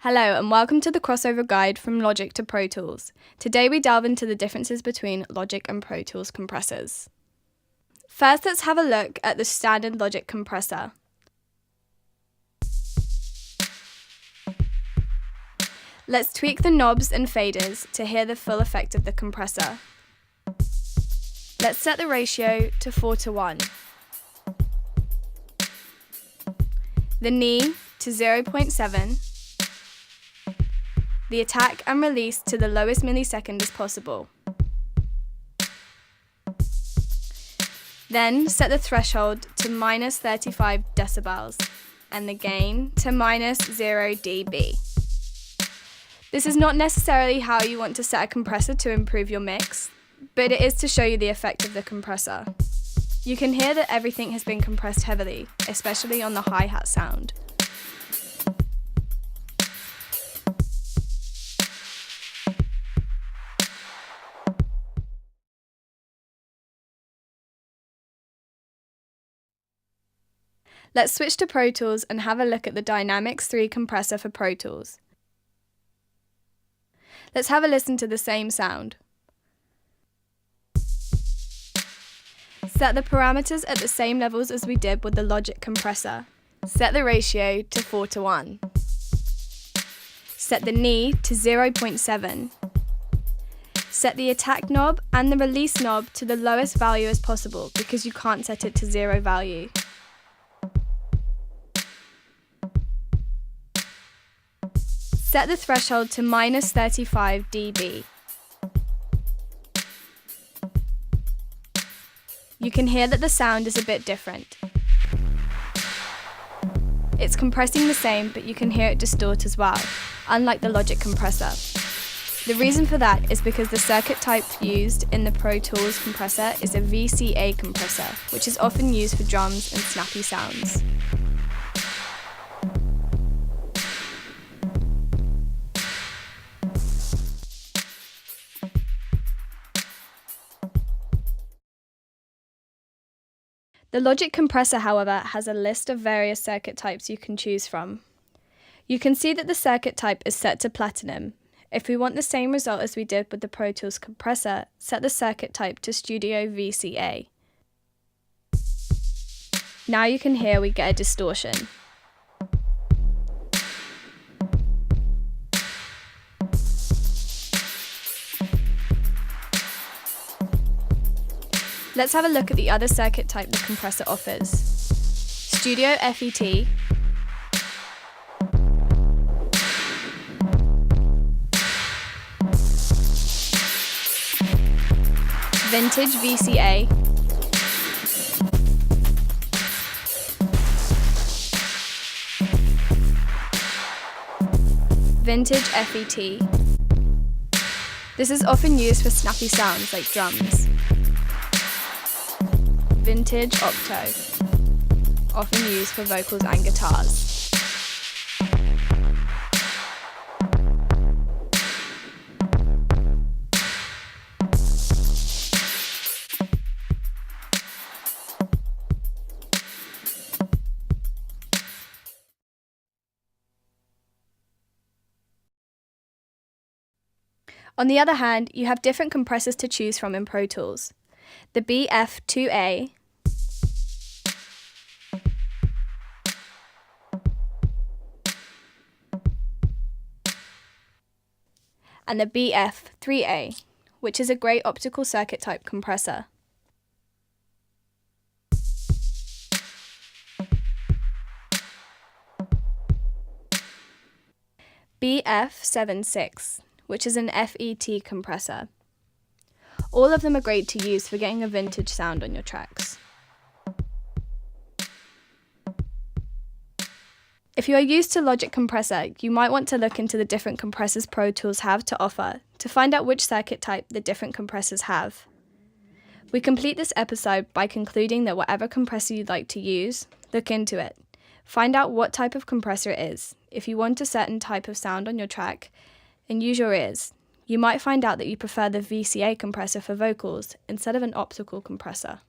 Hello and welcome to the crossover guide from Logic to Pro Tools. Today we delve into the differences between Logic and Pro Tools compressors. First, let's have a look at the standard Logic compressor. Let's tweak the knobs and faders to hear the full effect of the compressor. Let's set the ratio to 4:1. The knee to 0.7. The attack and release to the lowest millisecond as possible. Then set the threshold to minus 35 decibels and the gain to minus 0 dB. This is not necessarily how you want to set a compressor to improve your mix, but it is to show you the effect of the compressor. You can hear that everything has been compressed heavily, especially on the hi-hat sound. Let's switch to Pro Tools and have a look at the Dynamics 3 compressor for Pro Tools. Let's have a listen to the same sound. Set the parameters at the same levels as we did with the Logic compressor. Set the ratio to 4:1. Set the knee to 0.7. Set the attack knob and the release knob to the lowest value as possible because you can't set it to 0 value. Set the threshold to minus 35 dB. You can hear that the sound is a bit different. It's compressing the same, but you can hear it distort as well, unlike the Logic compressor. The reason for that is because the circuit type used in the Pro Tools compressor is a VCA compressor, which is often used for drums and snappy sounds. The Logic compressor, however, has a list of various circuit types you can choose from. You can see that the circuit type is set to platinum. If we want the same result as we did with the Pro Tools compressor, set the circuit type to Studio VCA. Now you can hear we get a distortion. Let's have a look at the other circuit type the compressor offers. Studio FET, Vintage VCA, Vintage FET. This is often used for snappy sounds like drums. Vintage Octo, often used for vocals and guitars. On the other hand, you have different compressors to choose from in Pro Tools. The BF2A, and the BF3A, which is a great optical circuit type compressor. BF76, which is an FET compressor. All of them are great to use for getting a vintage sound on your tracks. If you are used to Logic compressor, you might want to look into the different compressors Pro Tools have to offer to find out which circuit type the different compressors have. We complete this episode by concluding that whatever compressor you'd like to use, look into it. Find out what type of compressor it is. If you want a certain type of sound on your track, and use your ears. You might find out that you prefer the VCA compressor for vocals instead of an optical compressor.